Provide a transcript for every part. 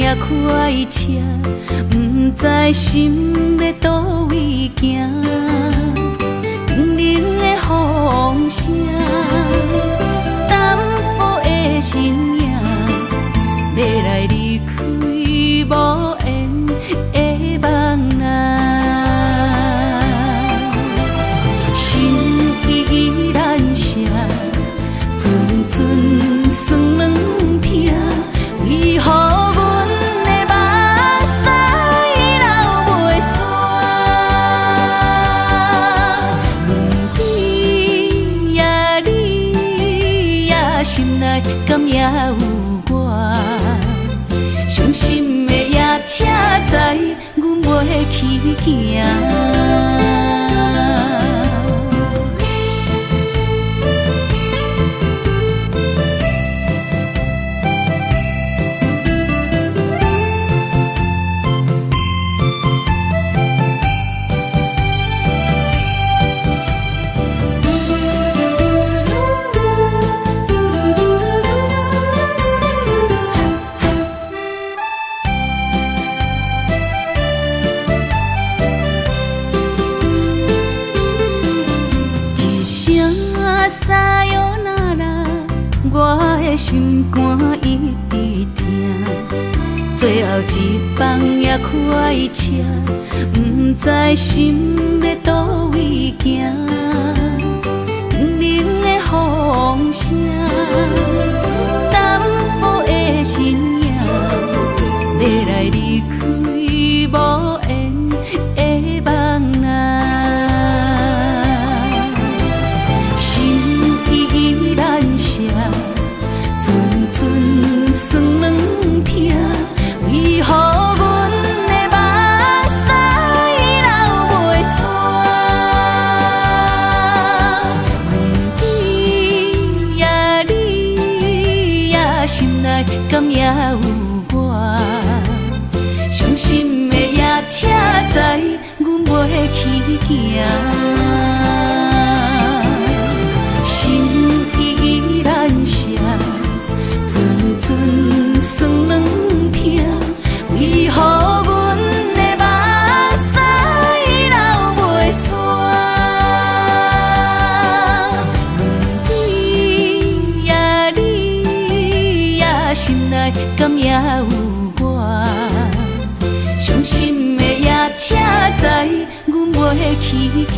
也快车，不知心要倒位行。冷冷的风声，淡薄的身影，要来离开无缘的梦啊。心依然舍，阵阵酸软痛，为何阮的目屎流袂煞？轮回呀，你呀，心内敢也有我？伤心的也车载，阮袂去行。心肝一直疼，最后一班也快车，不知心要倒位行。冷冷的风声，淡薄的身影，要来离开无缘的梦啊。心依然舍。阵阵酸软痛，为何阮的目屎流袂煞？轮回呀，你呀，心内敢也有我？伤心的也车载，阮袂去行。心依然舍。阵阵酸软痛，为何阮的目屎流袂煞？轮回呀，你呀，心内敢也有我？伤心的也车载，阮袂去行。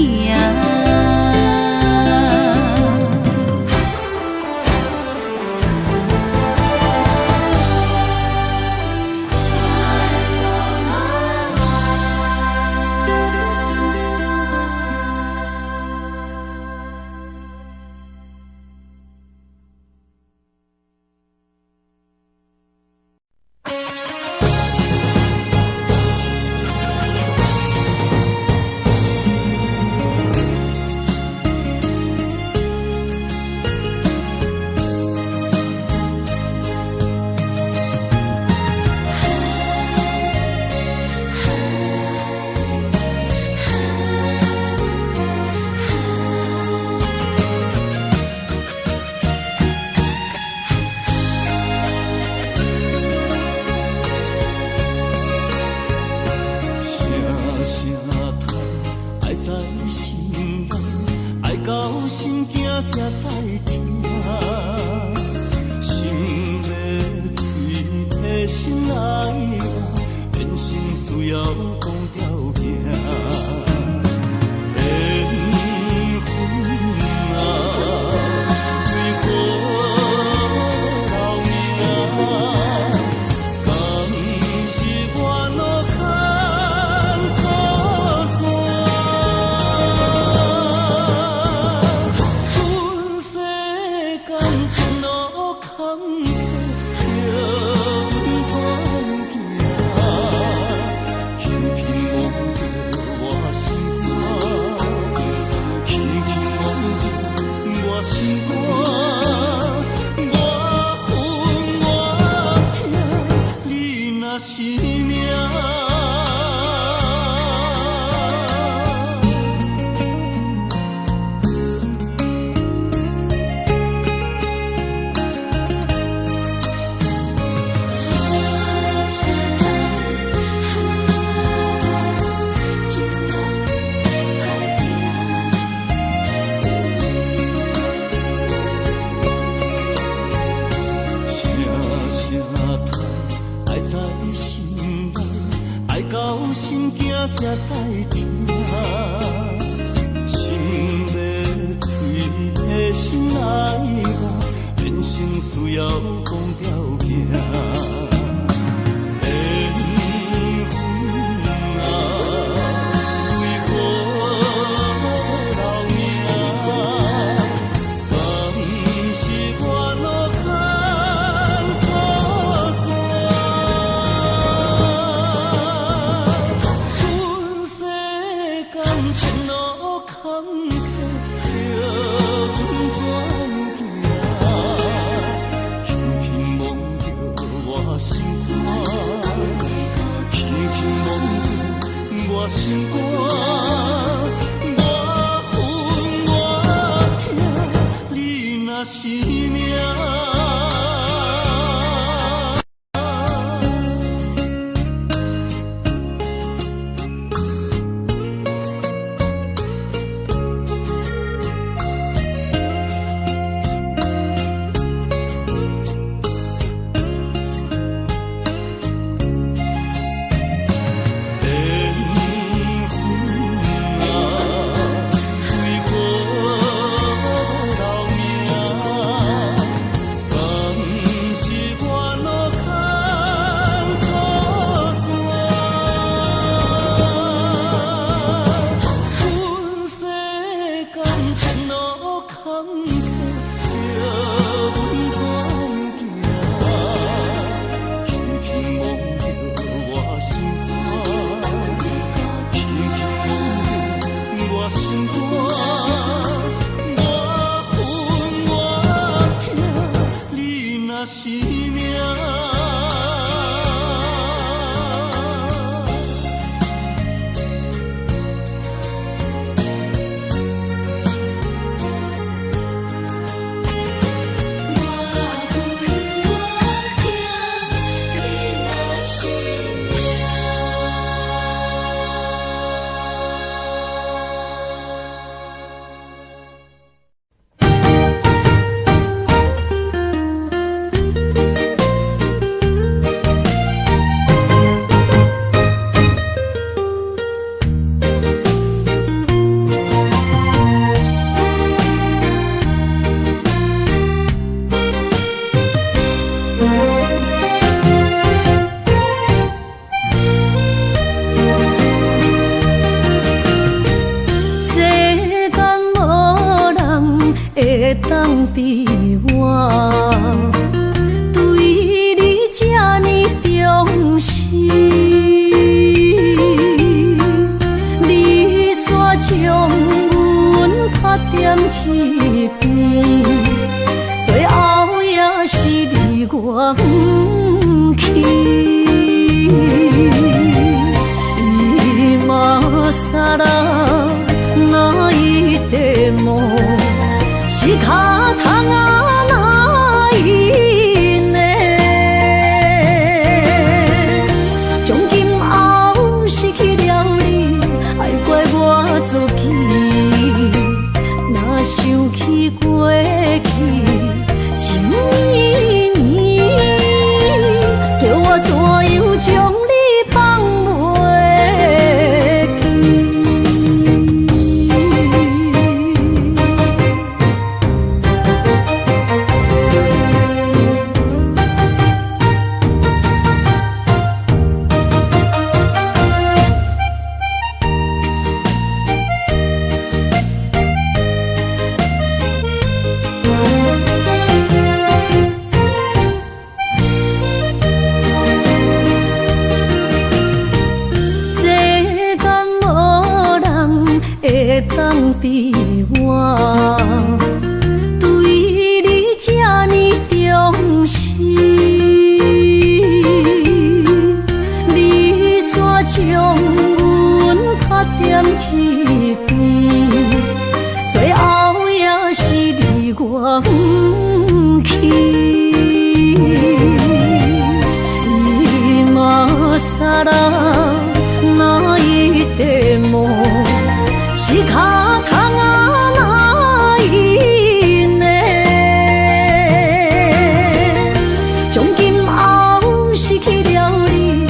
心内，爱到心惊才知疼。心要碎的心爱我，变成需要讲条件。心肝，我恨我痛，你若是命。当比我对你这呢重视，你煞将阮拍点一边，最后也是你我不去。今ら泣いても仕方がないね。从今后失去了你，爱怪我自己。若想起过去情绵绵，叫我怎样将你放袂？当比我对你这呢重视，你煞将阮拍点一边，最后也是你我不去。今さら泣いても仕方がないね。从今后失去了你，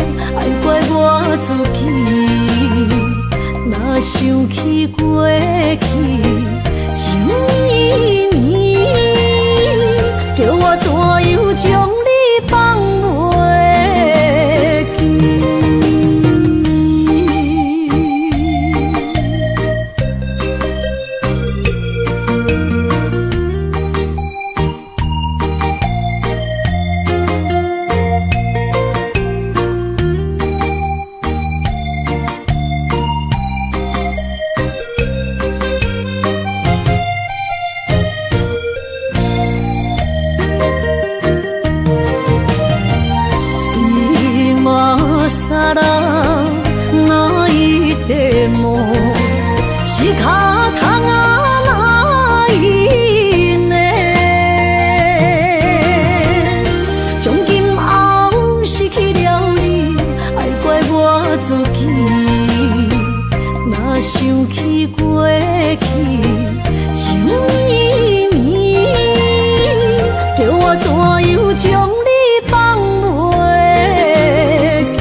自己，若想起过去，情绵绵，叫我怎样将你放袂记？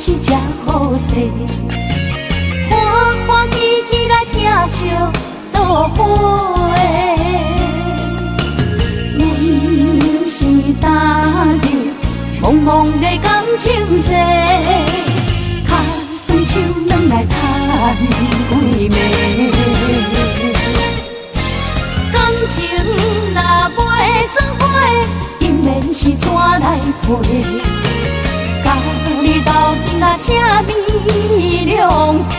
是这好势，欢欢喜喜来疼惜做伙的。阮是担着茫茫的感情债，卡酸手软来赚几暝。感情若袂做伙，因免是怎来陪？甲你斗阵啊，请你谅配。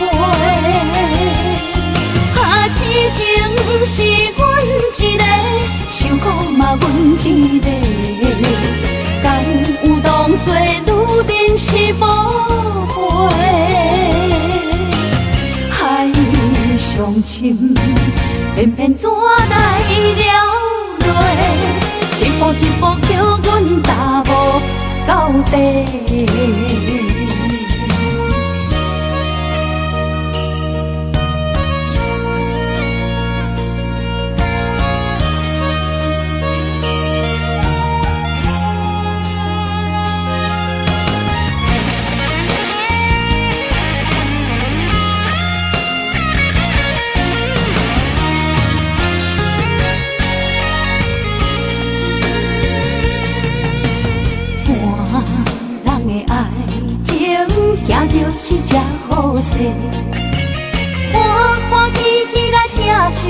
啊，痴情是阮一个，受苦嘛阮一个。敢有当作女人是无悔？海上深，偏偏怎来了落？一步一步叫阮踏无到底。行着是这好势，欢欢喜喜来疼惜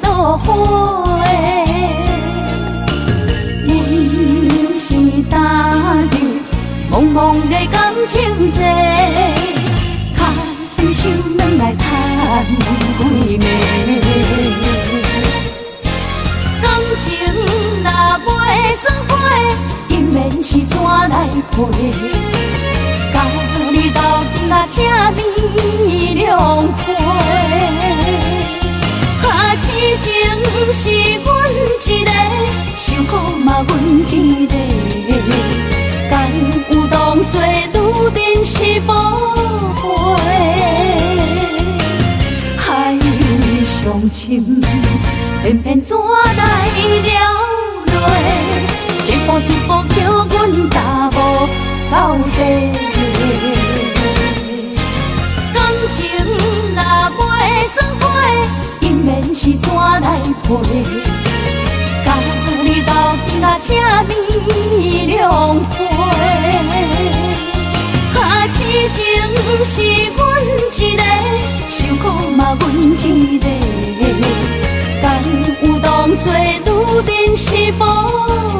做伙的。阮是担着茫茫的感情债，卡酸手软来赚几暝。感情若袂做伙，因免是怎来陪？甲你斗阵啊，请你谅配。啊，痴情是阮一个，受苦嘛阮一个。敢有当作女人是无悔？海上深，偏偏怎来了落？一步一步叫阮踏无到底。感情若袂做伙，因免是怎来陪？甲你斗阵啊，请你谅配。啊，痴情是阮一个，受苦嘛阮一个。敢有当作女人是无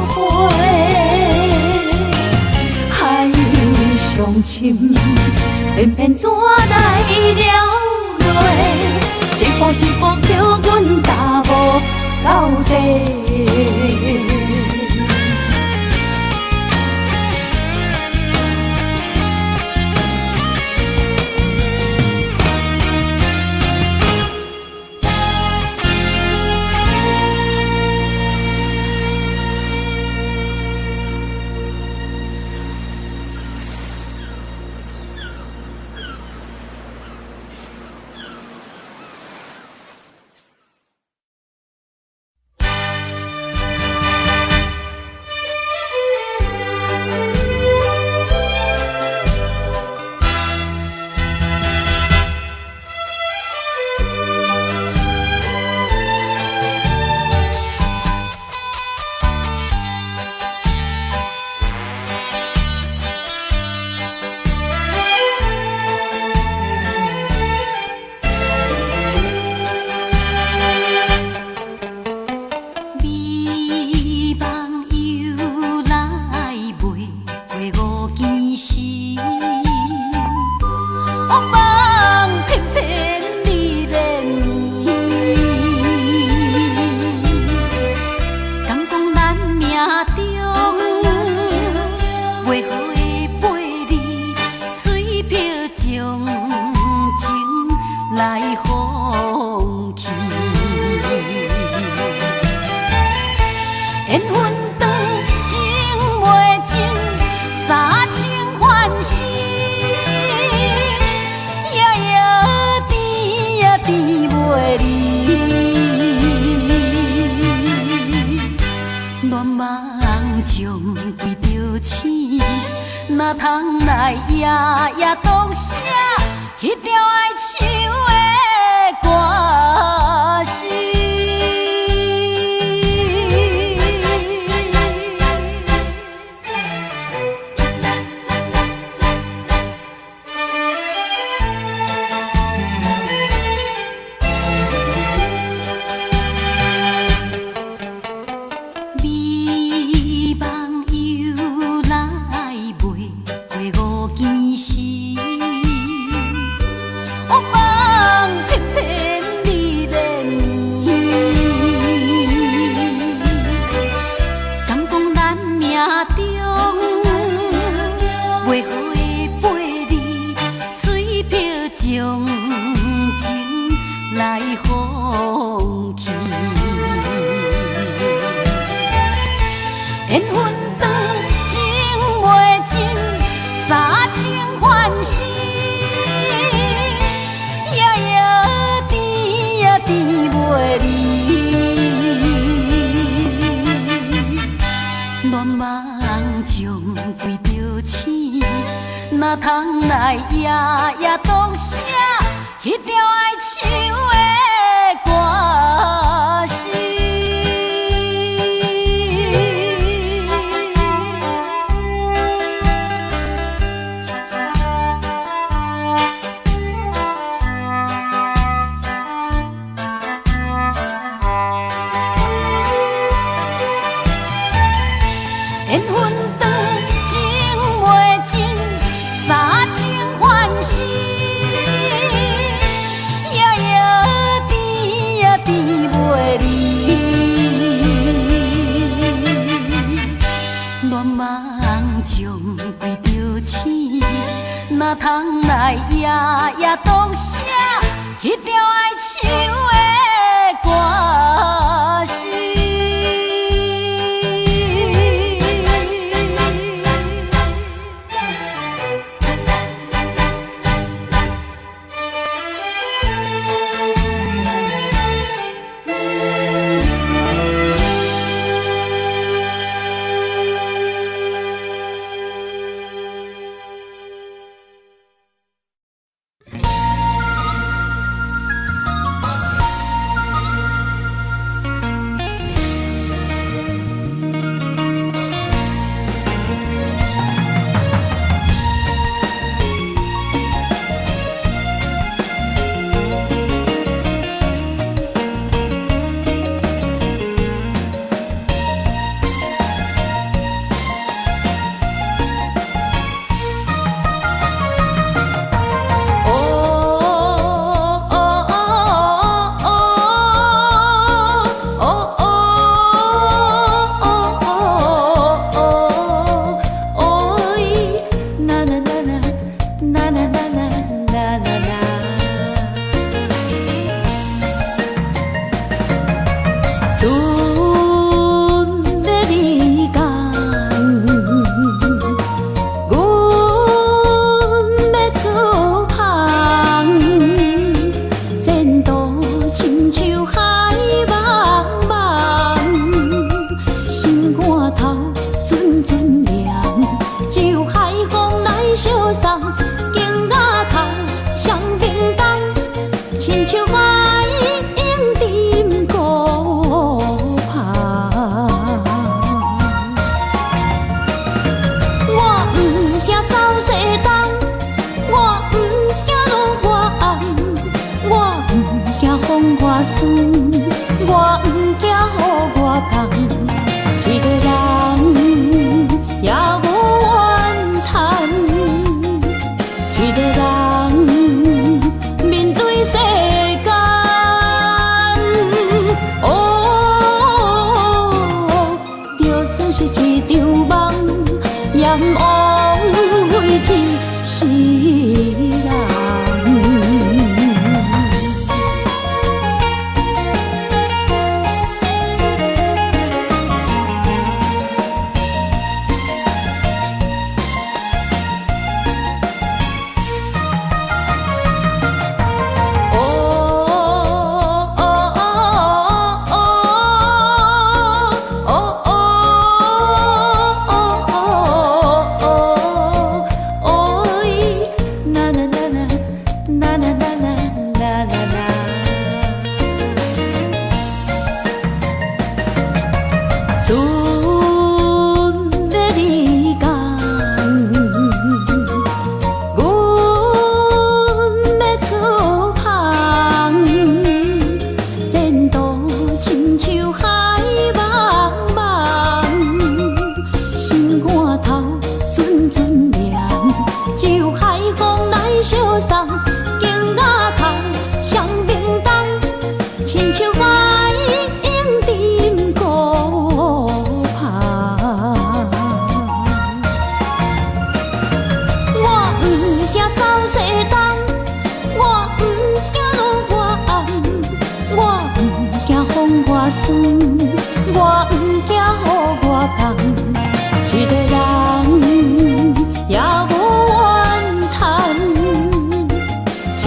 悔？海上深，偏偏怎来了落？一步一步叫阮踏无到底。哪通来也夜夜独写迄条爱唱的歌词。哪通来夜夜独写迄条爱唱的歌词？缘分长，情袂尽。三情欢喜，夜夜甜呀甜袂离。乱梦将规条星，哪通来夜夜独写迄条爱唱的歌词？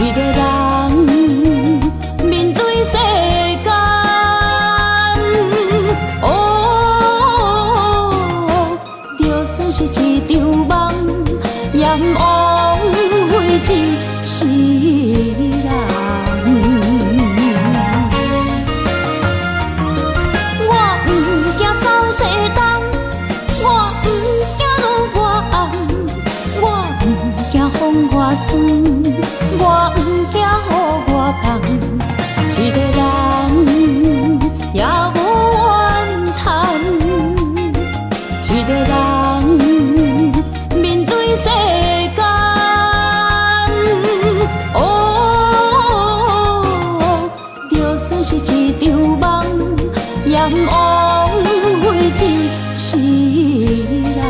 一个人面对世间，哦，就算是一场梦，也枉费一世人。我不惊走西东，我不惊路外暗，我不惊风外酸。我不惊雨外重，一个人也无怨叹，一个人面对世间，哦，就算是一场梦，也枉费一世人。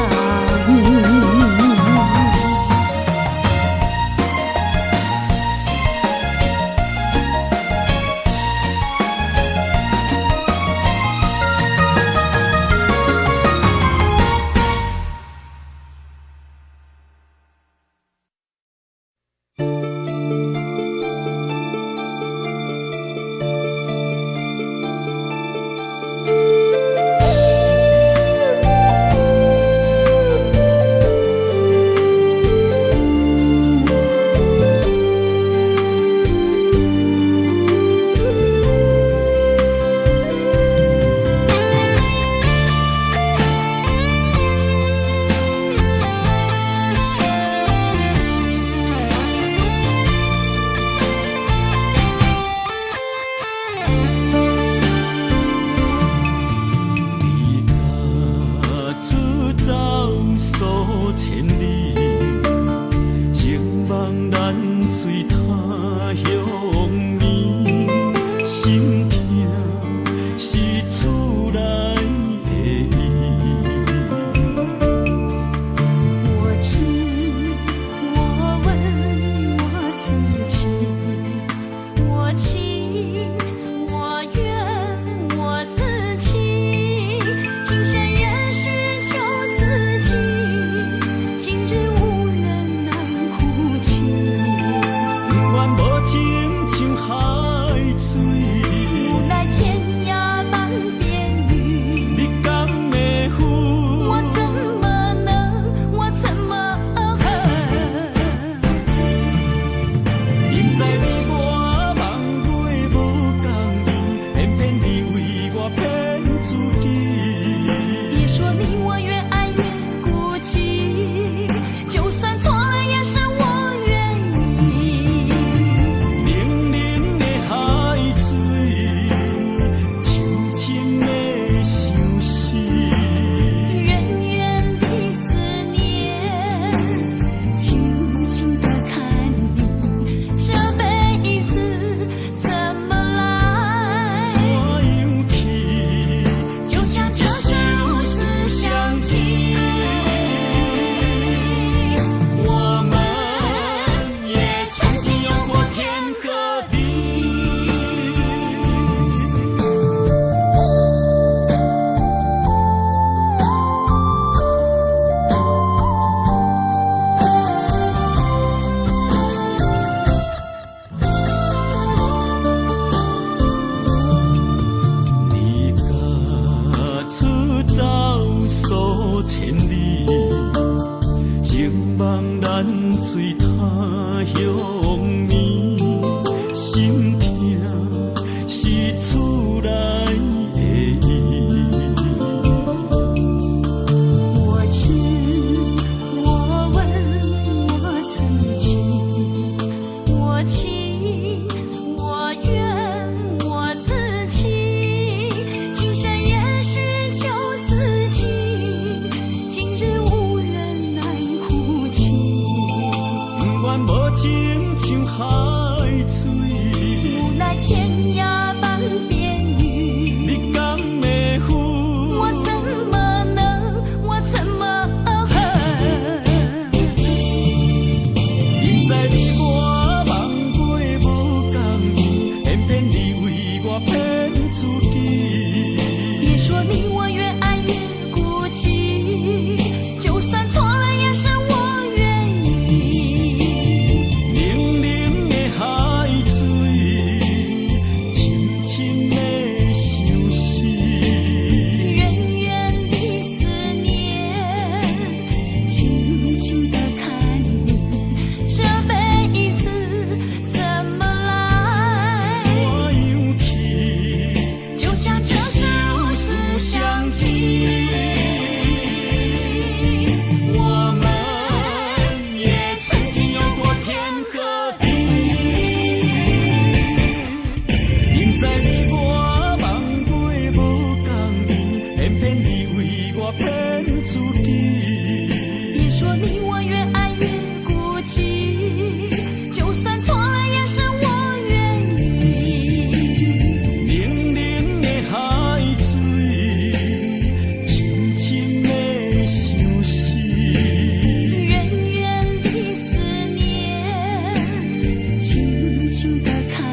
情的看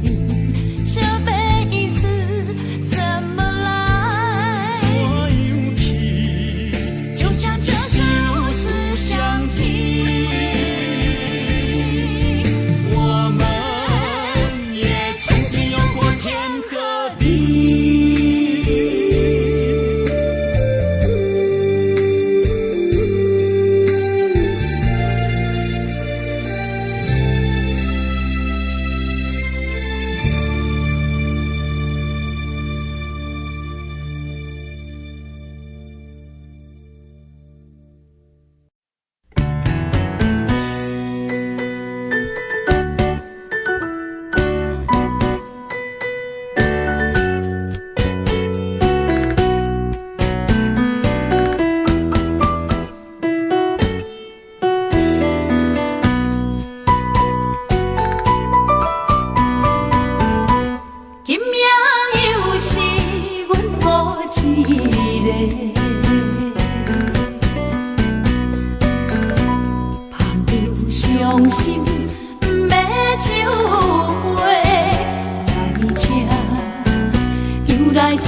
你，这辈子怎么来？怎样去？就像这是如此相契。我们也曾经有过天和地。今夜又是阮孤一个，捧着伤心不要酒杯，来吃又来吃，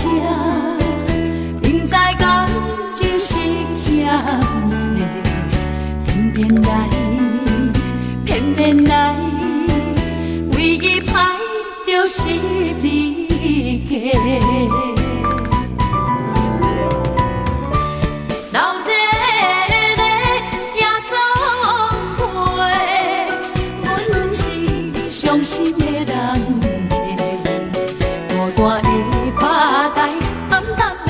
明知感情是险多，偏偏来，偏偏来，唯一歹就是你家。老热热夜总会，阮是伤心的人家，孤单的吧台，暗淡的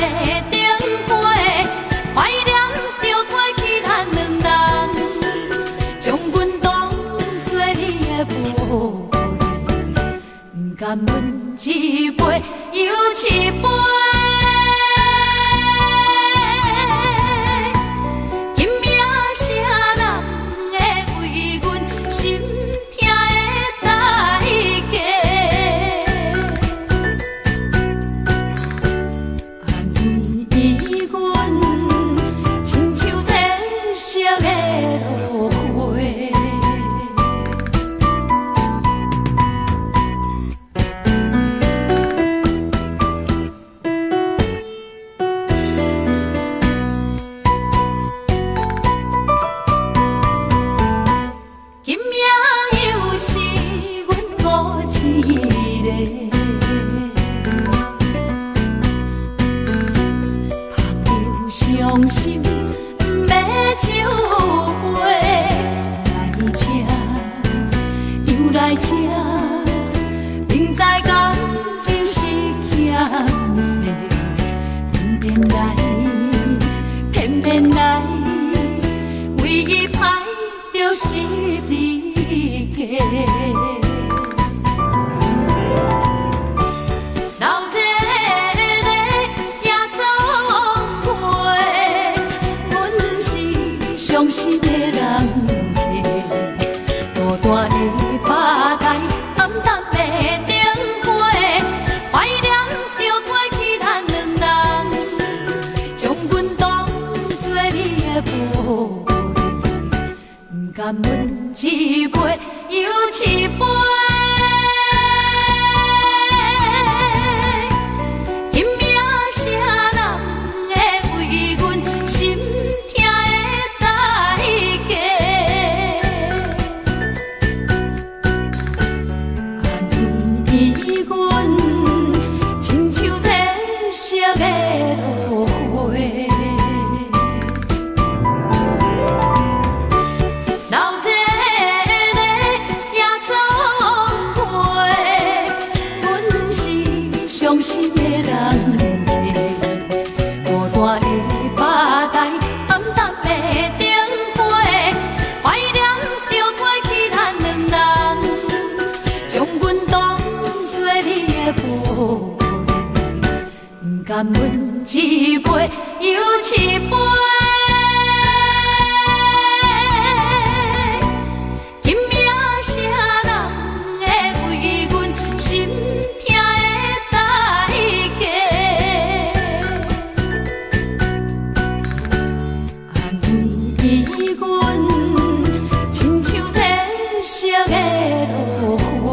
灯花，怀念着过去咱两人，将阮当作你的宝贝，不甘阮一杯又一杯。今夜啥人会为阮心痛的代价？安慰阮，亲像褪色的落花。今夜又是阮孤一个，捧着伤心不要酒杯，来吃又来吃，明知感情是险多，偏偏来，偏偏来，唯一歹就是你家。老热热夜总会，阮是伤心的人家，孤单的吧台，暗淡的灯花，怀念着过去咱两人，将阮当作你的宝贝，不甘阮一杯又一杯。今夜啥人会为阮心痛的代价？安慰阮，亲像褪色的落花。老热热夜总会，阮是伤心的人家，孤单的吧台，暗淡的灯花，怀念着过去咱两人，将阮当作你的宝贝，不甘阮一杯又一杯。今夜啥人会为阮心痛的代价？安慰阮，亲像褪色的落花。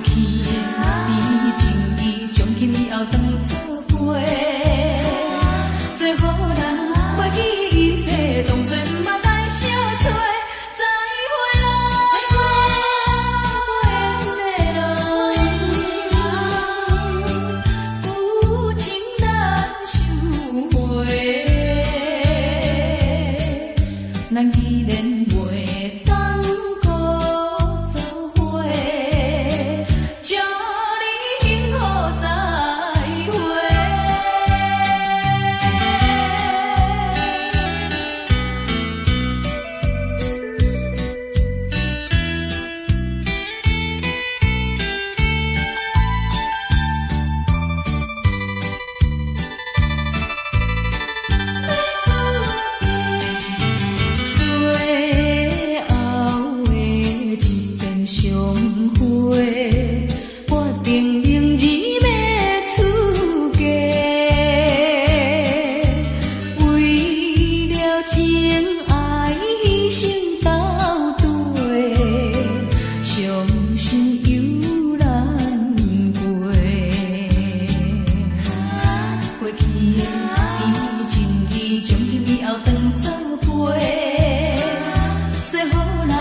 去的甜情意，从今以后当作陪。做好人，袂记一切，当作毋捌来相找。再会啦，有情难收回。咱既然袂当搁做伙，祝你幸福再会。最后的一遍相会，我定明日要出家，为了情爱牺牲斗对，伤心犹难过。过去的甜情意，从今以后当作陪。做好人，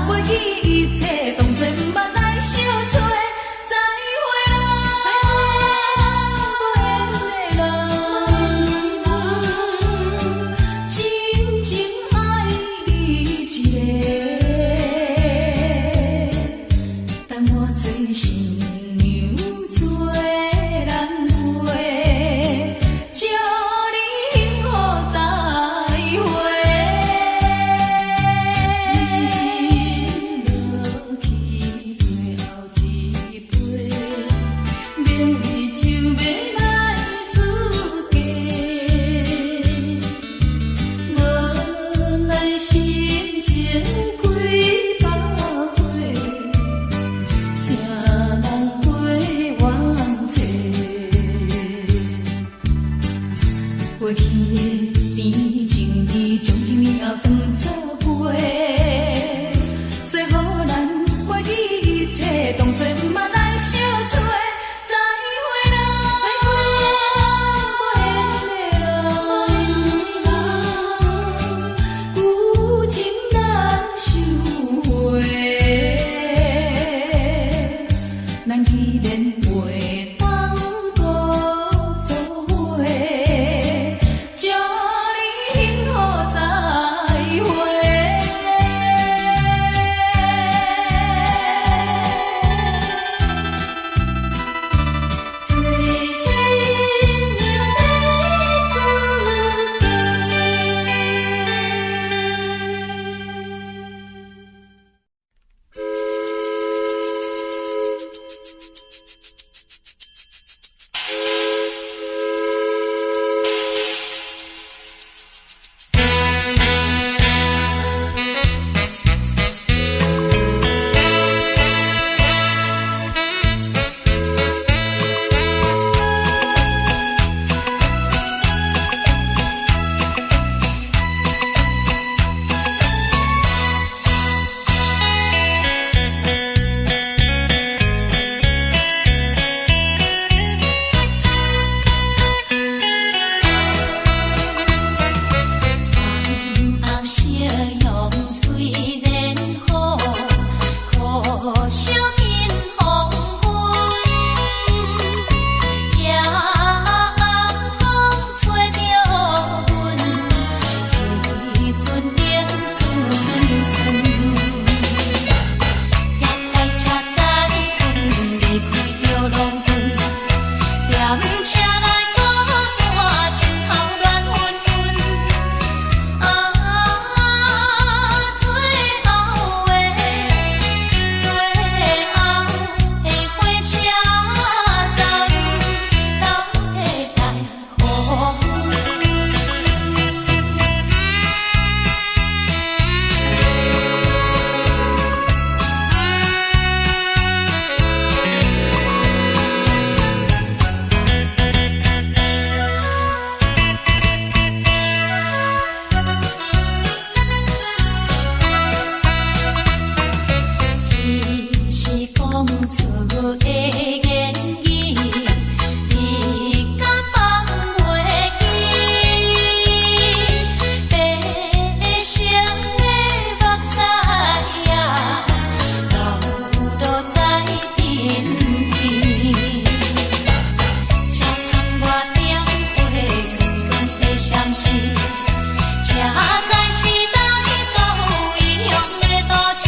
袂记一切，当作毋捌来相找。再会啦，真情爱你一个，等我做新娘做人陪，祝你幸福再会。创造的言语，你敢放袂记？白成的目屎呀，流落在身边。车窗外点火，光光的闪烁，车载时代都异样的都市。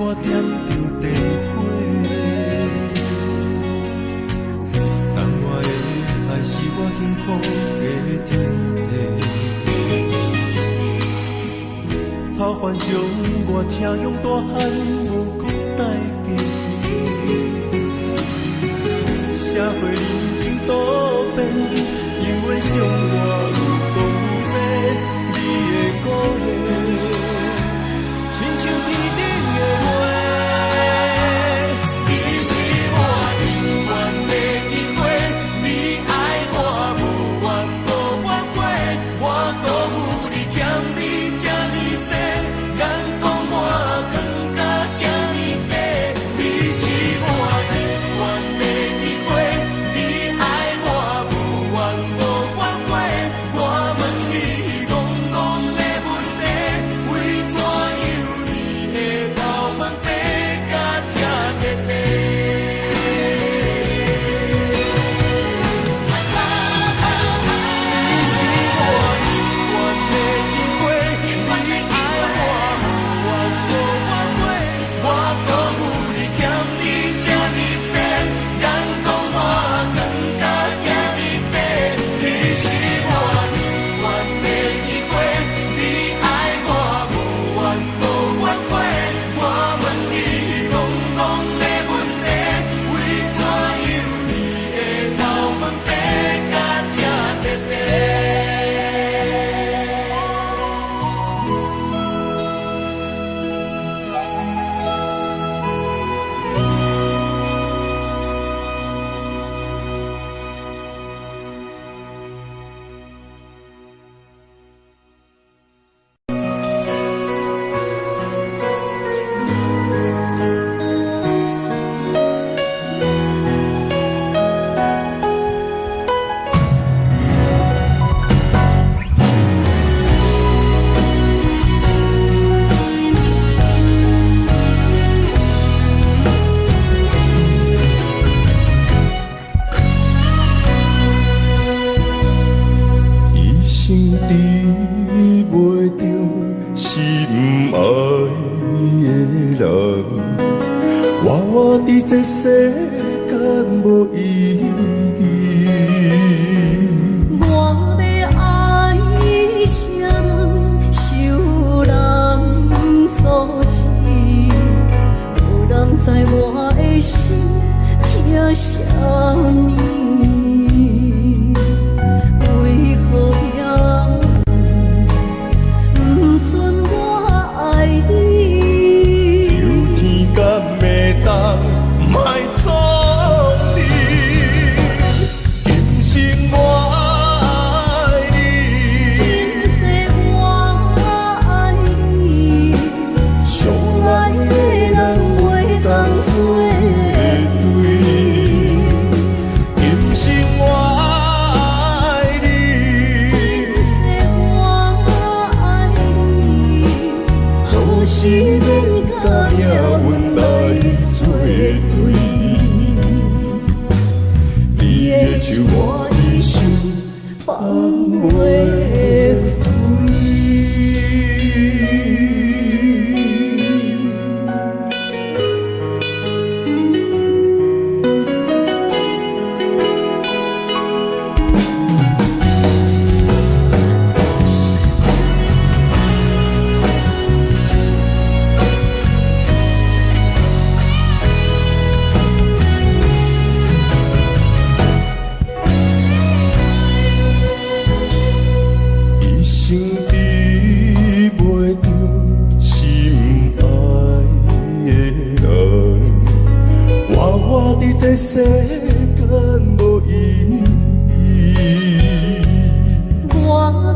我点着电火，福的天地。草原将我车用大汉无国代价，社会人情多变，永远相我有讲有这你的鼓励，亲像天顶的花。你是我永远的机会，你爱我无怨无反悔，我辜负你欠你这呢多，眼光我更加遐呢多。你是我永远的机会，你爱我无怨无反悔，我问你戆戆的问题，为怎样你的头毛白甲这块块？你是我永远的机会，你爱我无怨无反悔，我辜负你欠你这呢多，眼光我更加遐呢多。你是我永远的机会，你爱我无怨无反悔，我问你戆戆的问题，为怎样你的头毛白甲这块块？一生治袂着心爱的人，活伫这世间无意义。我要爱啥人，受人所欺，无人知我的心疼啥物，为何也不顺我爱你？有天敢会当莫错你，今生我爱你，今世我爱你，相爱的人袂当做对。今生我爱你，今世我爱你，何时免甲命运来作对？你的手我的手放袂开。一生治袂着心爱的人，活伫这世间无意义。我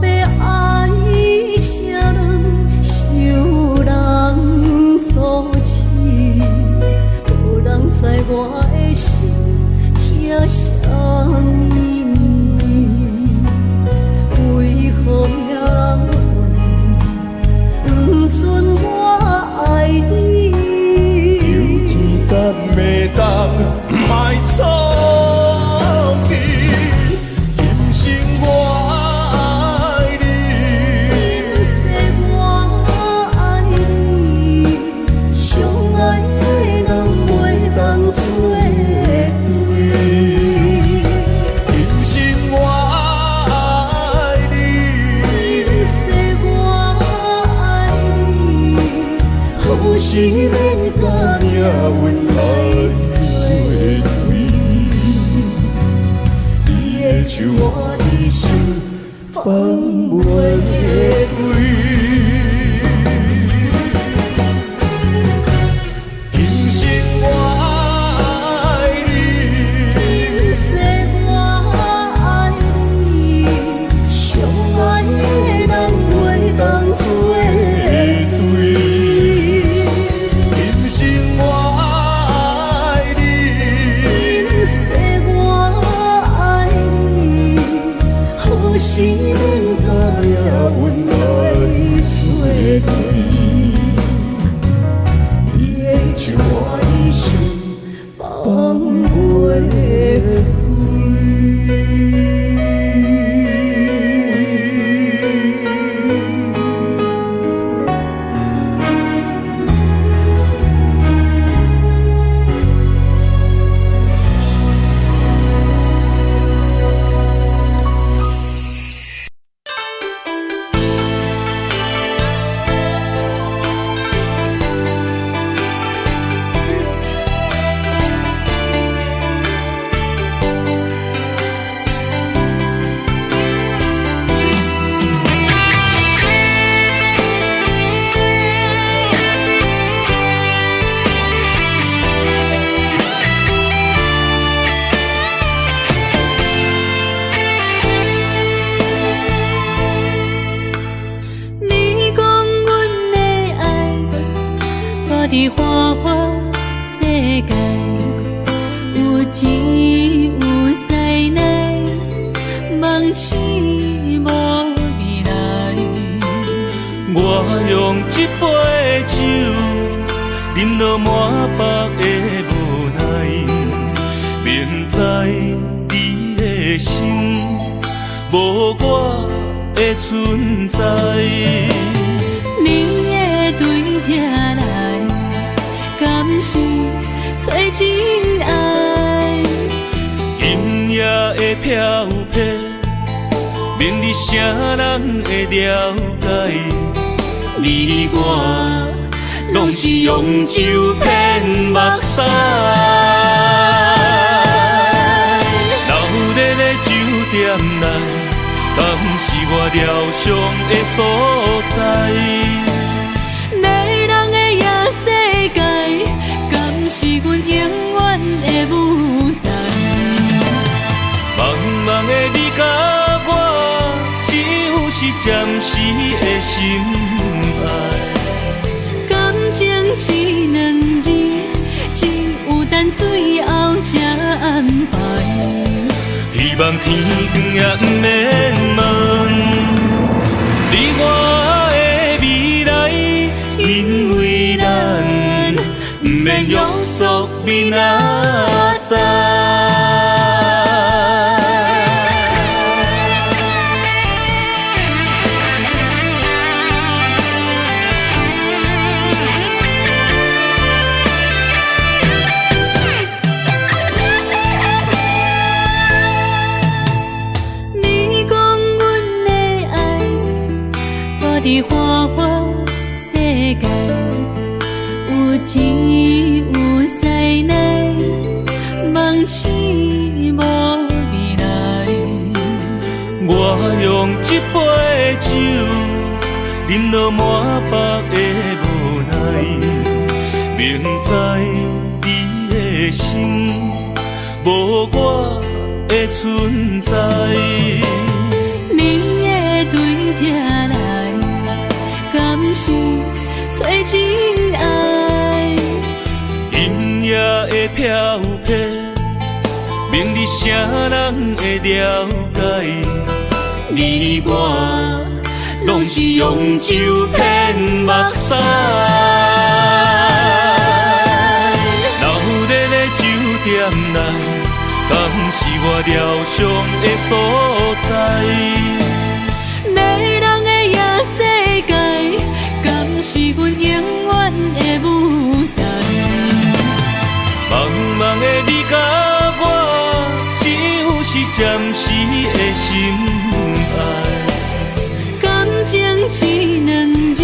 要爱啥人，受人所欺，无人知我的心疼啥物，为何也不顺我爱你？有天敢会当莫错你，今生是免甲命运来作对，你的手我一生放袂开。是免甲命运来作对，你的手我一生放袂开。伫花花世界，有钱有势来，梦醒无未来。我用一杯酒，饮落满腹的无奈，明知你的心无我的存在。你的对这来，敢是找真爱？音乐的飘撇，明日谁人会了解？你我拢是用酒骗目屎，流热的酒店内，敢是我疗伤的所在？迷人的夜世界，敢是阮永远的舞台？茫茫的你甲我，只有是暂时的心爱。感情只两字，只有等最后才安排。希望天光也不免问，你我的未来，因为咱不免约束明仔载。伫花花世界，有钱有势来，梦醒无未来。我用一杯酒，饮落满腹的无奈，明知你的心无我的存在。你的对这来，敢是找真爱？音乐的飘撇，明日谁人会了解？你我拢是用酒骗目屎，流热的酒店内，敢是我疗伤的所在？迷人的夜世界，敢是阮永远的舞台？茫茫的你甲我，只有是暂时的心爱。感情只两字，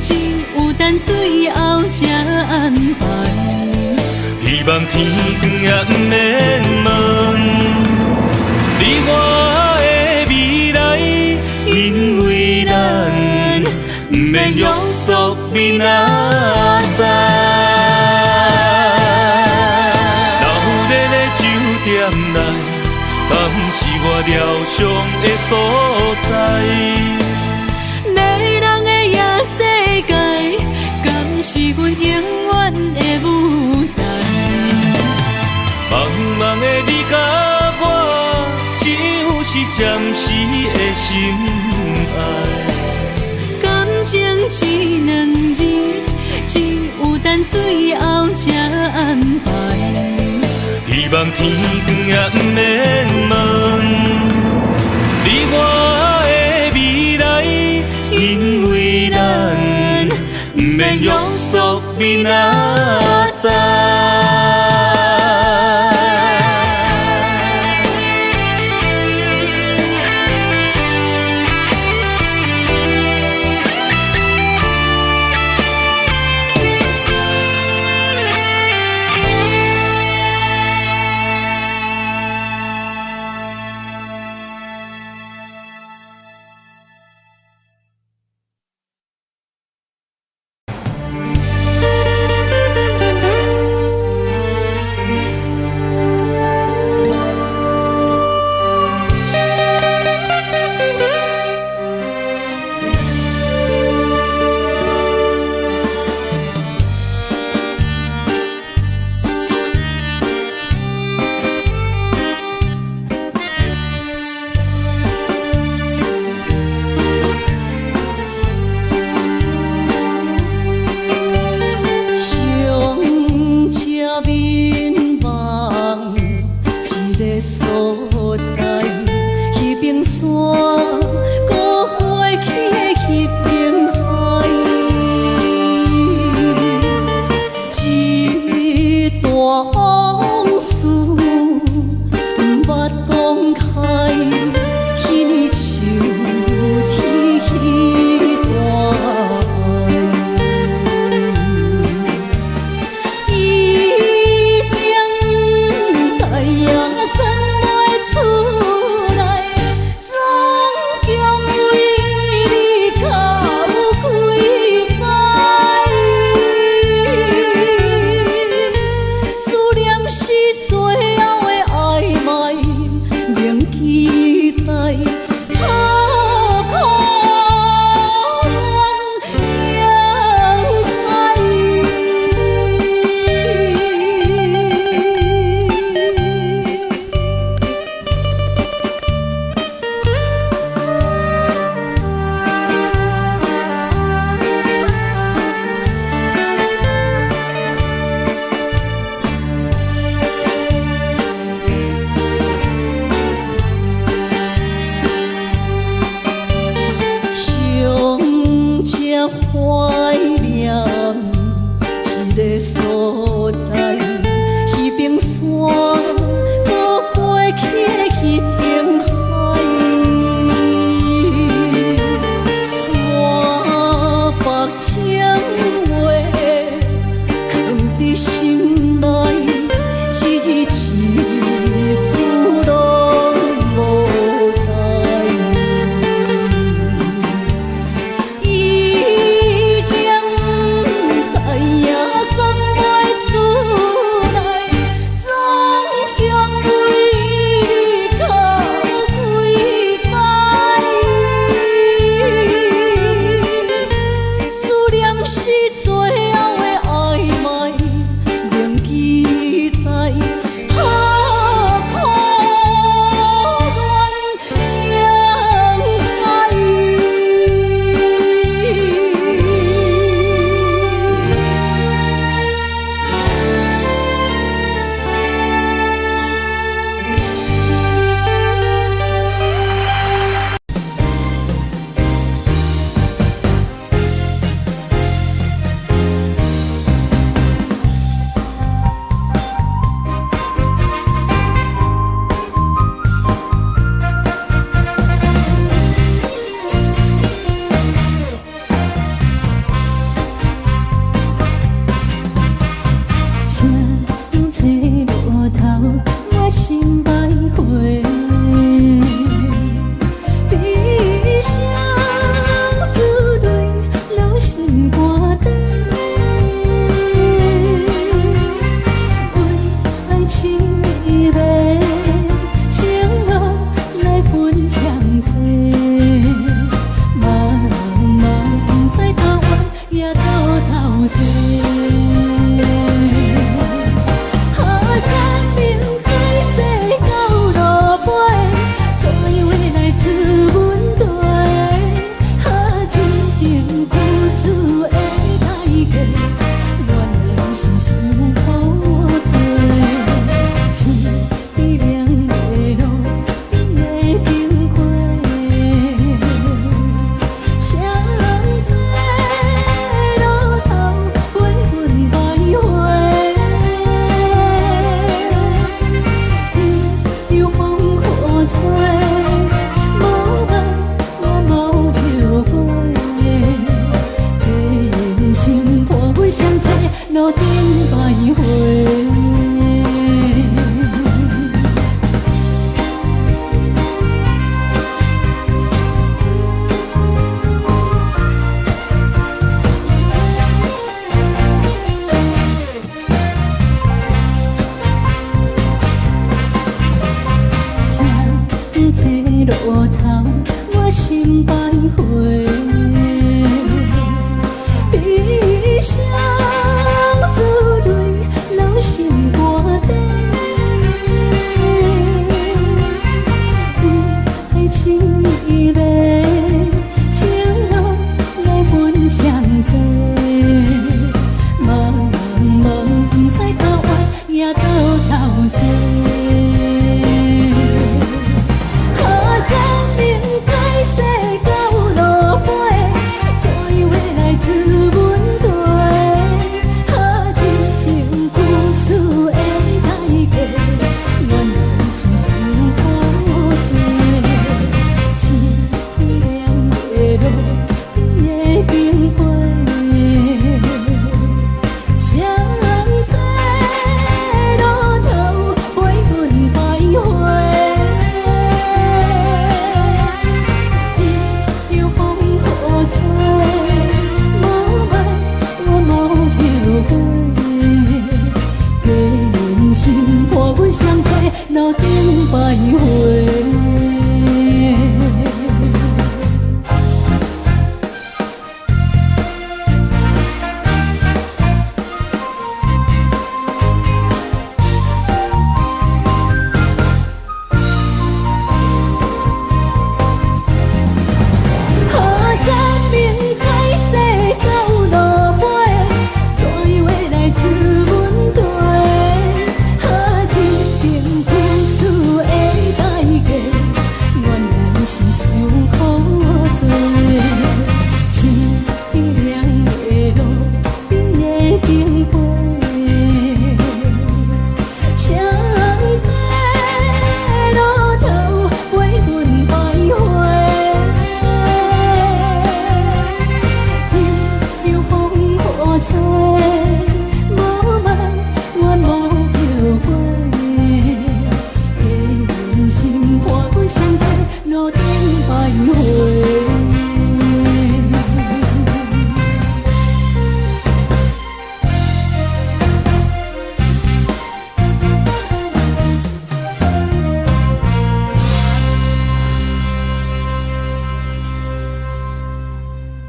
只有等最后才安排。希望天光也不免问，你我的未来，因为咱不免约束明仔载。老日的酒店内，嘛不是我疗伤的所在。迷人的夜世界，敢是阮永远的舞台？茫茫的你甲我，只有是暂时的心爱。感情只两字，只有等最后才安排。希望天光也不免问，你我的未来，因为咱不免约束明仔载。路头，我心徘徊。悲伤珠泪，流心肝底。爱情伊个，情路来分相济。茫茫不知头歪也头西。路顶徘徊。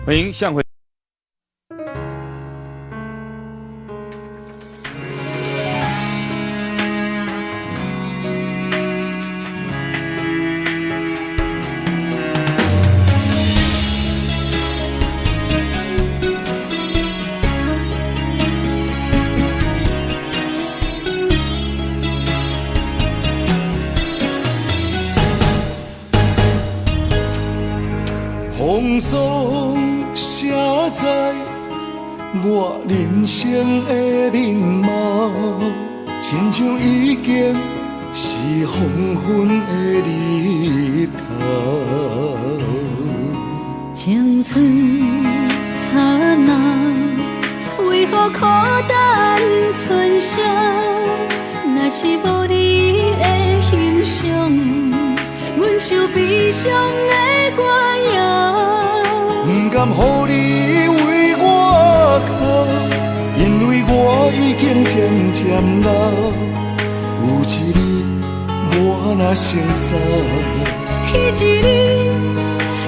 欢迎向回。风霜写在我人生的面貌，亲像已经是黄昏的日头。青春刹那，为何孤单剩下？若是无你的欣赏，阮像悲伤的歌谣。不甘予你为我哭，因为我已经渐渐老。有一日我若先走，彼一日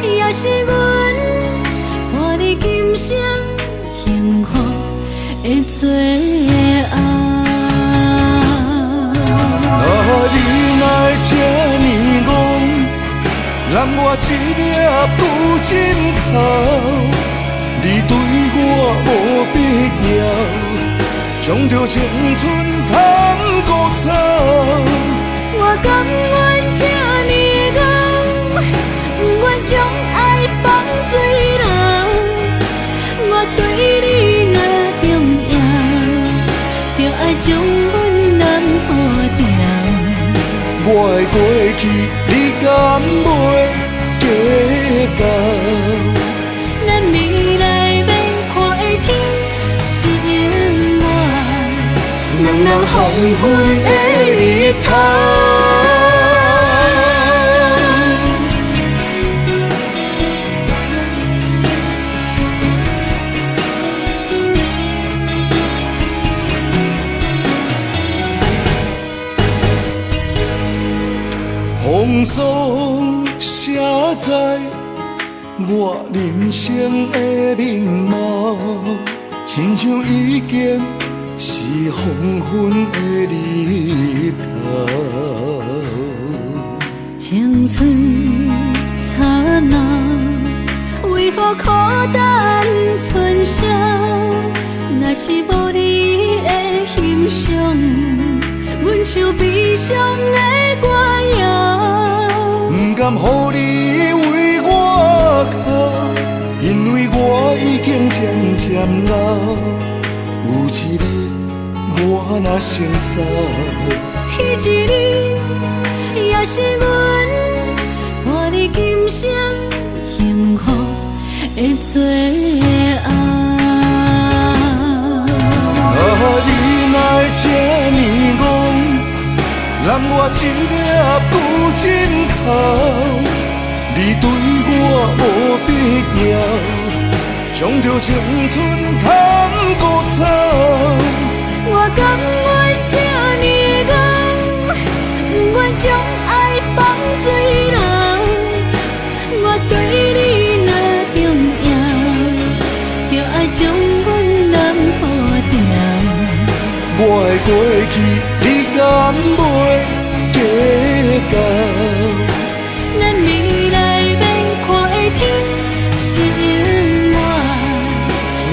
也是阮看你今生幸福的最后。你若这呢戆，揽我一粒不枕头，你对我无必要，将着青春通孤草。我甘愿这呢戆，不愿将爱放水流。我对你若重要，就爱将阮人付掉。我的过去，你敢袂计较？咱未来要看的天是永远，人人黄昏的日头。风霜写在我人生的面貌，亲像已经是黄昏的日头。青春刹那，为何孤单春宵？若是无你的欣赏，阮像悲伤的歌谣。不甘予你为我哭，因为我已经渐渐老。有一日我若先走，彼一日也是阮伴你今生幸福的最后。你哪这呢戆，揽我一粒旧枕头。你对我无必要，将着青春砍孤草。我甘愿这呢戆，不愿将爱放水流。我对你若重要，就爱将阮人付掉。我的过去，你敢袂计较？咱未来免看的天是永远，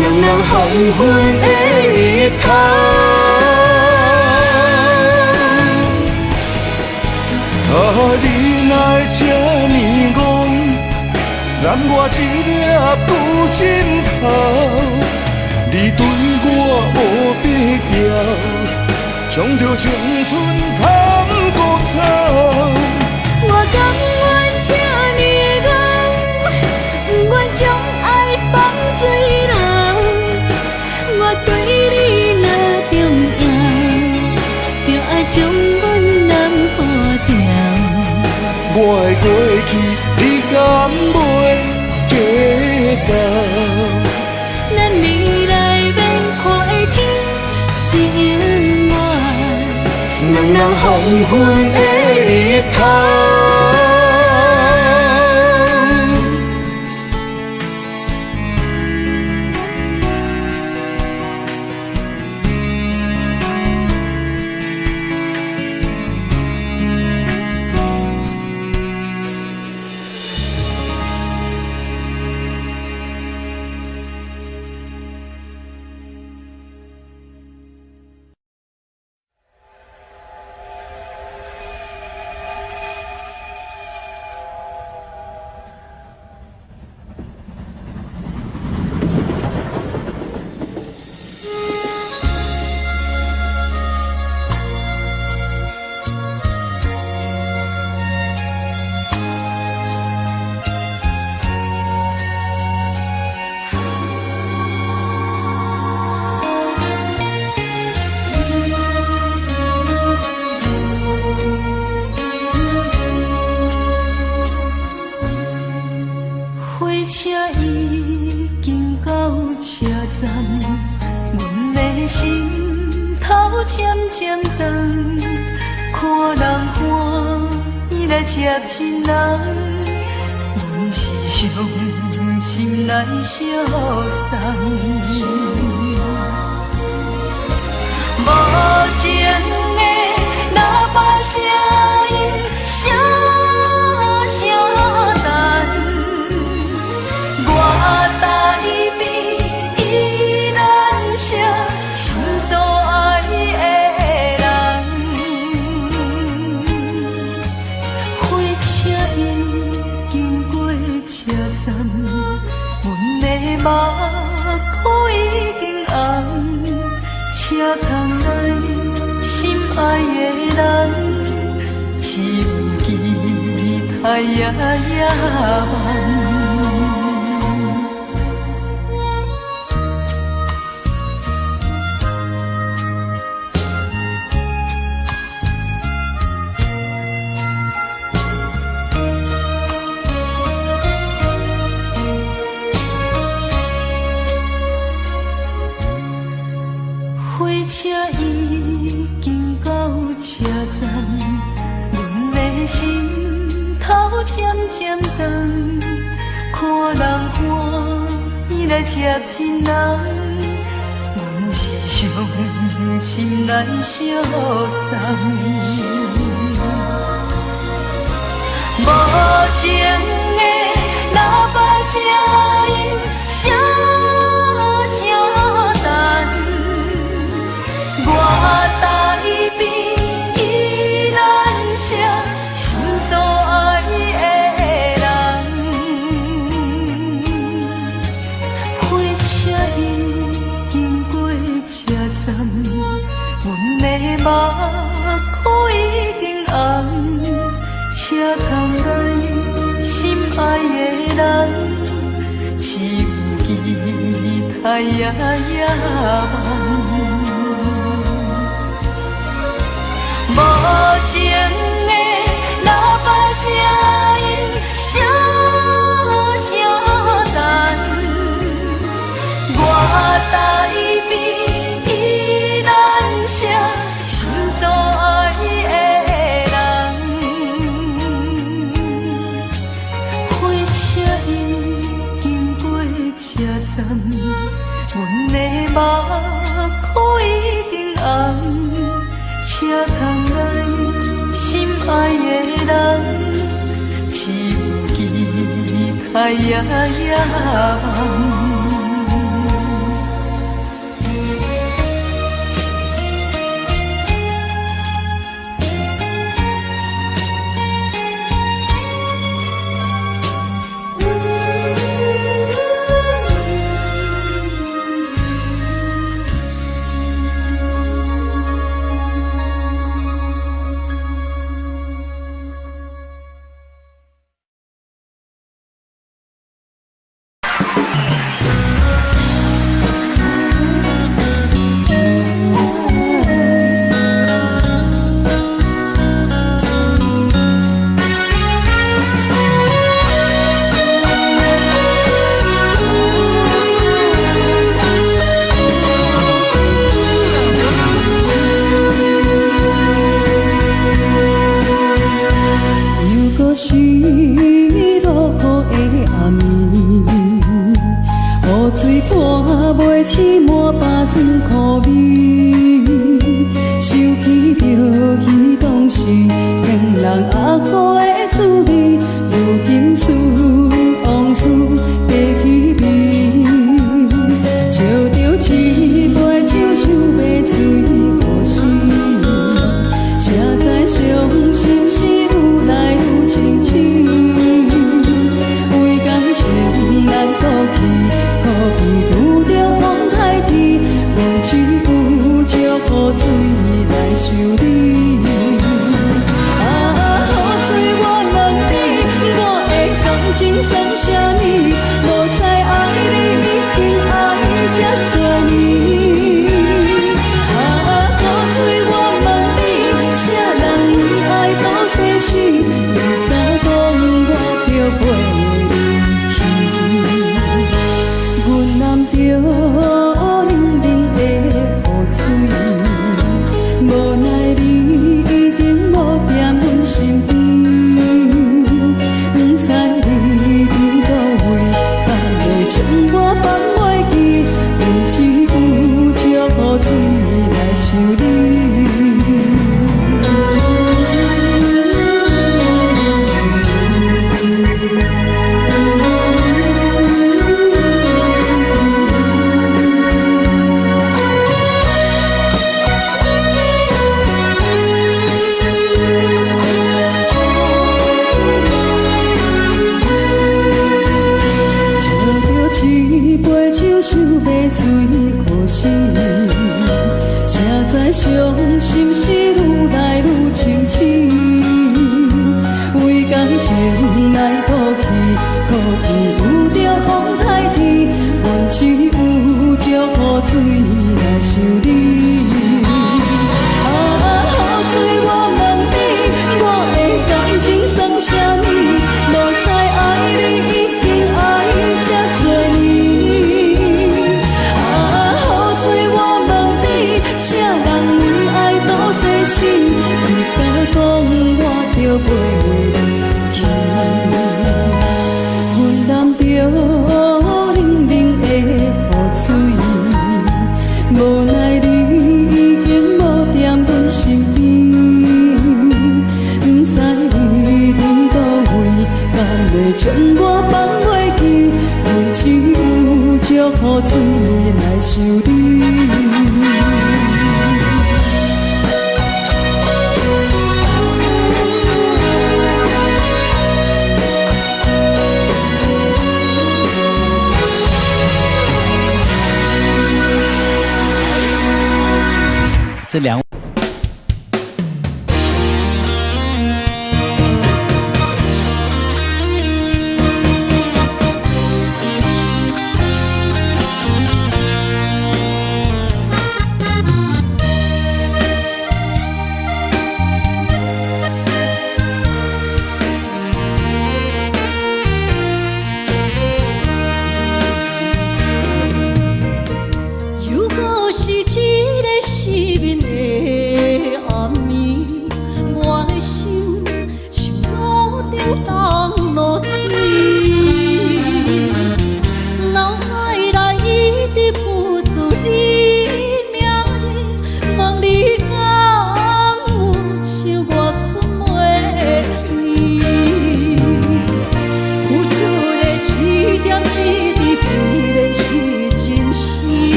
两人黄昏的日头。你哪会这呢戆，揽我一粒旧枕头。你对我无必要，将着青春砍孤草。我甘愿这呢戆，不愿将爱放水流。我对你若重要，就爱将阮人付掉。我的过去，你敢袂计较？咱未来免看的天是永远，两人黄昏的日头。车已经到车站，阮的心头渐渐长，看人欢喜来接亲人，阮是伤心来相送。无情的喇叭声音，声声淡。我台边依然写心所爱的人，火车已经过车站，阮的目眶已经红，车窗内心爱的人，只有期待夜夜梦。火车已经到车站，阮的心头渐渐长，看人欢喜来接亲人，阮是伤心来相送。无情的喇叭声音，声声淡，我台边依然写心所爱的人。火车已经过车站，阮的目眶已经红。车窗内心爱的人，只有期待夜夜梦。无情的喇叭声音，声声淡，我台边依然写心所爱的。阮的目眶已经红，车窗内心爱的人，只有期待夜夜梦。你敢讲我着袂离去？这两位。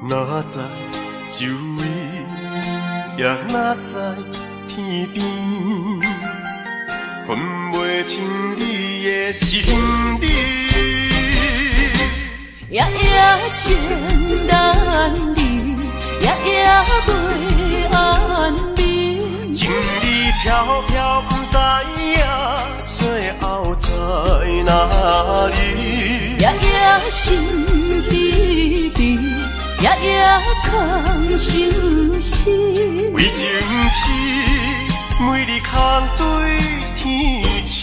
哪知周围，也哪知天边，分袂清你的心理。夜夜情难离，夜夜袂安眠。情理飘飘，不知影最后在哪里。夜夜心悲悲，夜夜空伤心。为情痴，每日空对天星。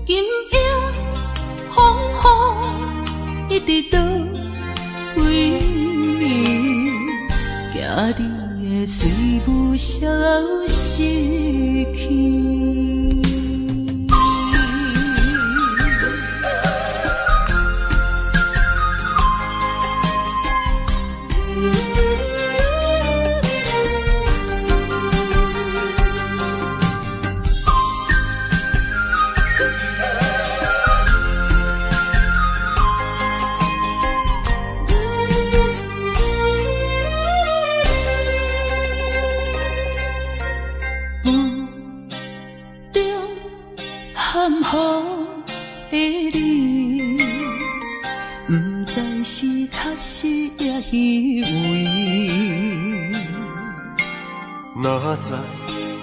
今夜风雨一直倒位，惊你的随无消息去。哪知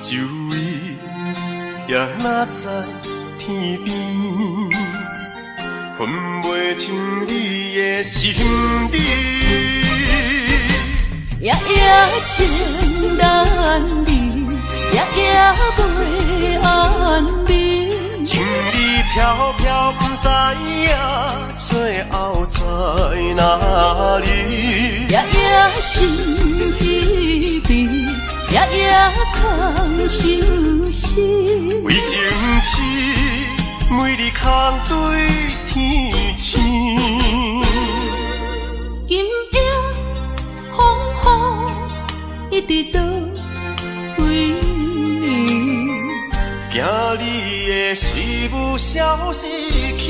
周围，也哪知天边，分袂清你的心理。夜夜情难离，夜夜袂安眠。情意飘飘，不知影最后在哪里。夜夜心稀微，夜夜空相思。为情痴，每日空对天星。今夜风雨一直到位，惊你的随无消失去。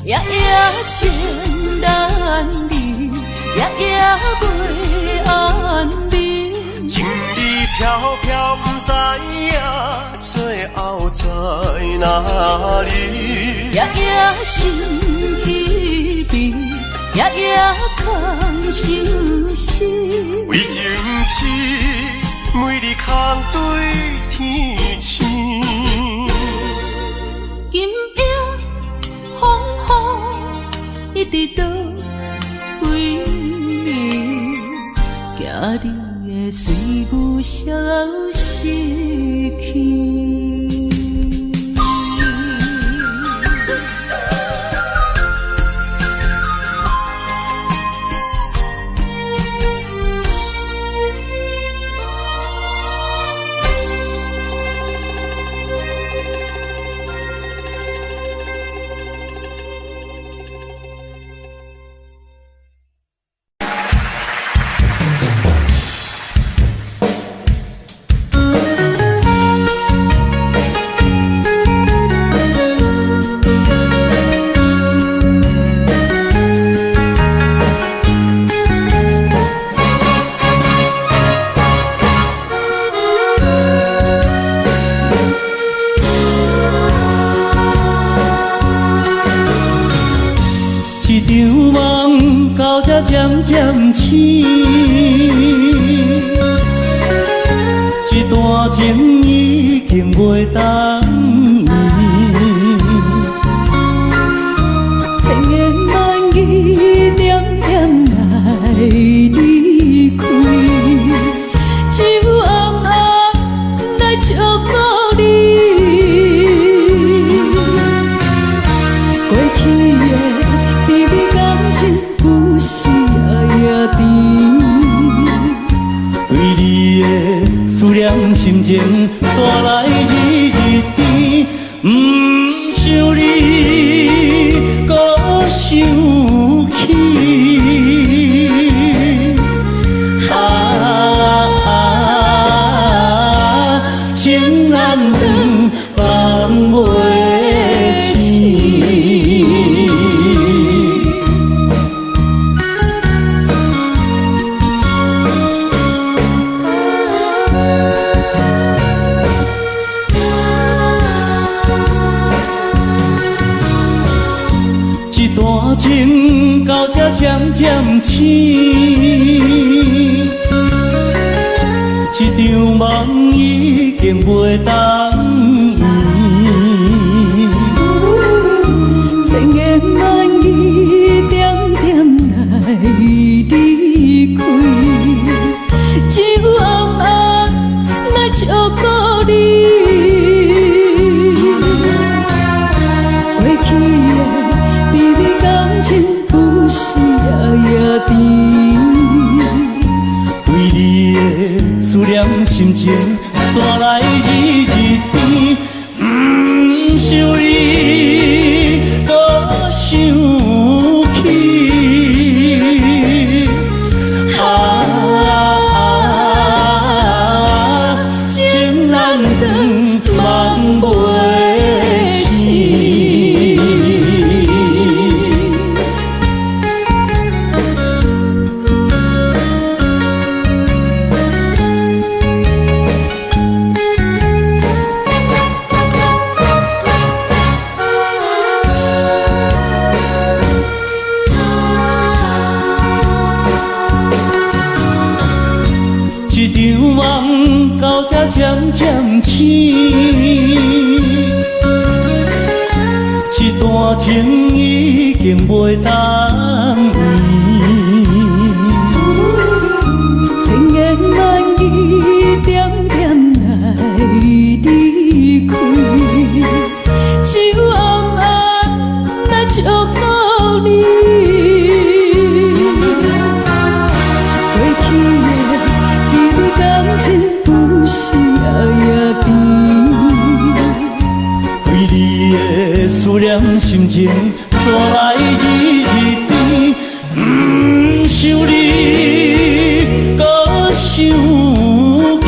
夜夜情难离，夜夜袂安眠。情意飘飘，不知影最后在哪里。夜夜心稀微，夜夜空相思。为情痴，每日空对天星。今夜风雨一直到位，惊你的随无消失去。渐渐醒，这段情已经袂当依，千言万语点点来离开，只有暗暗来祝福你。过去的甜蜜感情有时也甜，对你的思念心情带来日日甜，不想你搁想起。情难断，放袂清。这段情到这渐渐醒，这场梦已经袂当依，千言万语点点来离开，只有暗暗来祝福你。过去的甜蜜感情有时也甜，对你的思念心情带来日日甜，不想你搁想起。情难断，梦袂清。一场梦到这渐渐醒，一段情已经袂当圆。千言万语点点来离开，只有暗暗来祝福你。过去的彼此感情有时也甜，为你的思念心情带来日甜，不想你搁想起。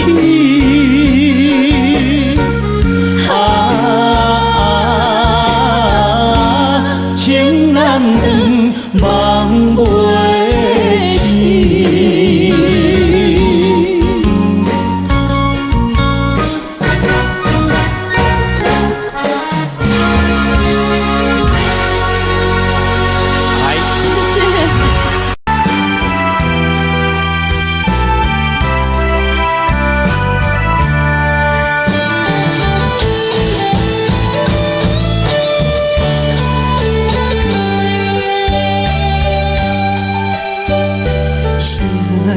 情难断，梦袂醒。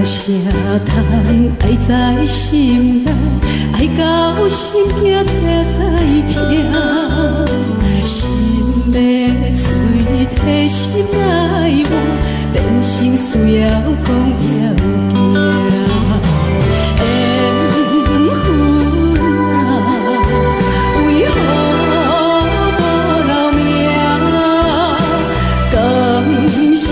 啥通爱在心内，爱到心惊痛在疼，心要碎体心爱我，变成需要讲要行。缘分啊，为何无留名？敢是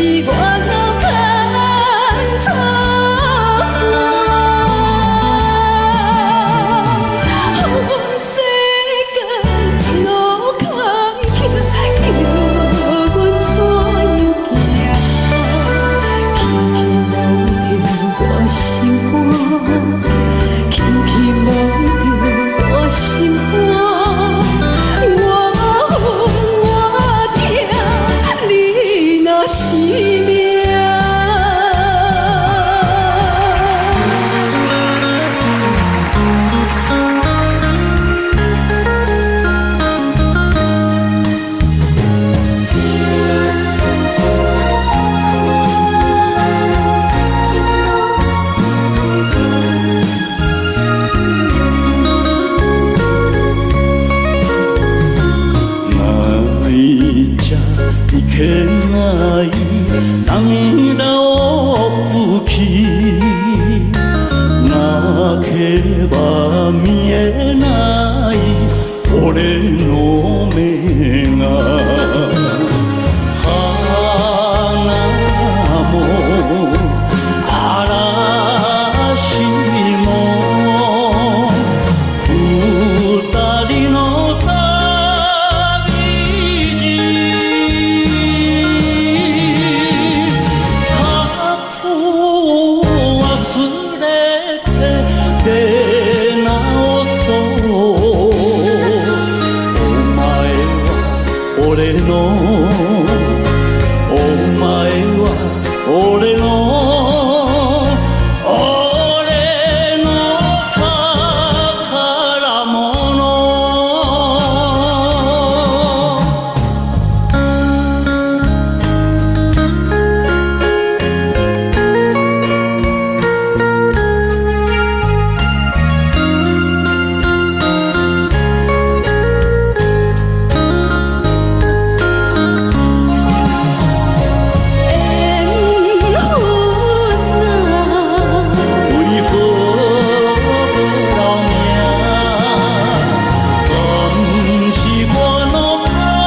我脑牵错？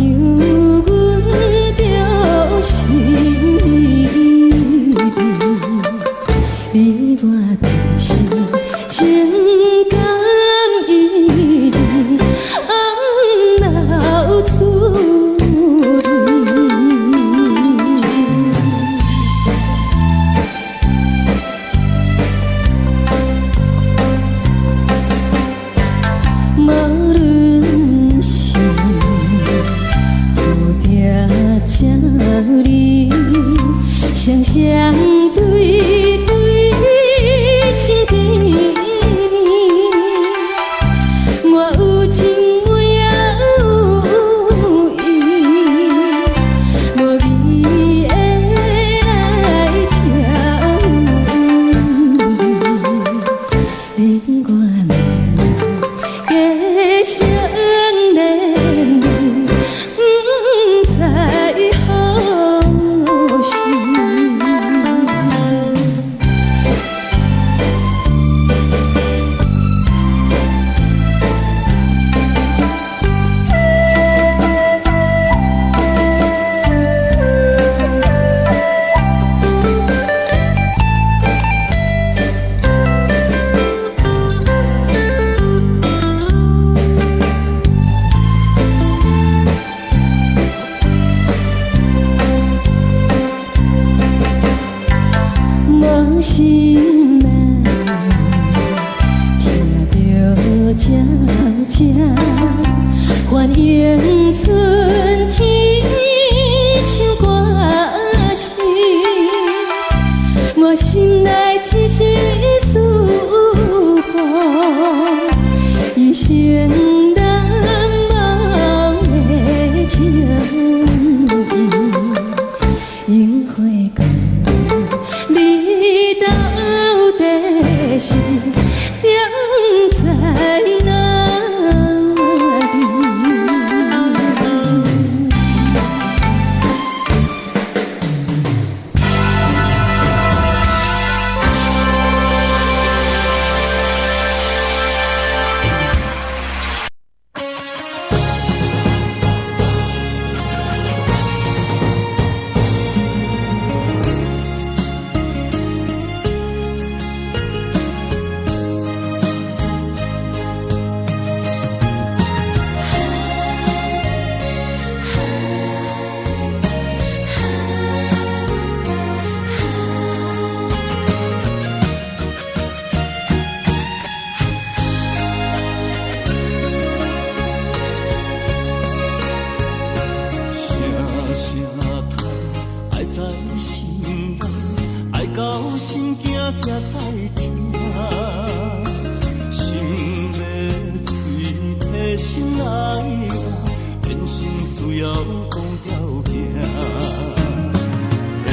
阮着心你我就是情感一定红流出无论是有定这里双双对对情甜蜜，我有情我也有意，无味的来调你我恋加成恋人，不知何时。无心难，听着悄悄幻影春天唱歌声，我心内只是思慕，一生难忘的情意，樱花光。你到底是踮在哪里？到心惊才知听，心要嘴替心爱我，变心需要讲条件。缘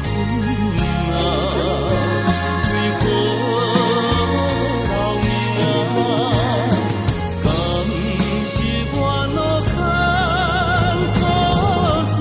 分啊，为何留命？敢是我路坎错线？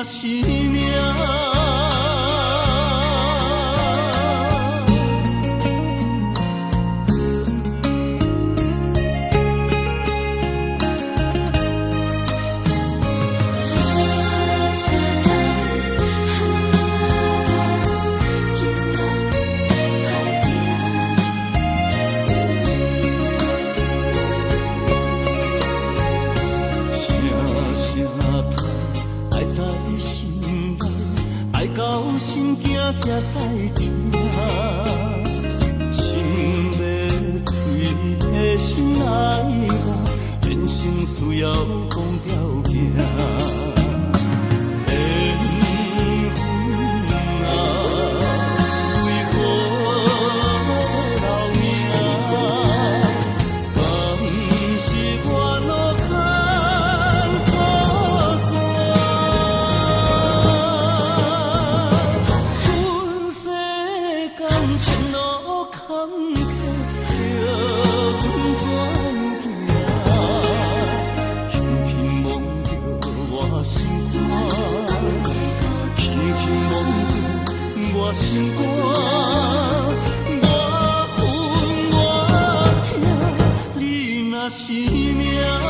是命。到心惊才知听，心要嘴替心爱我，变成需要讲条件。我心肝，我恨我痛，你若是命。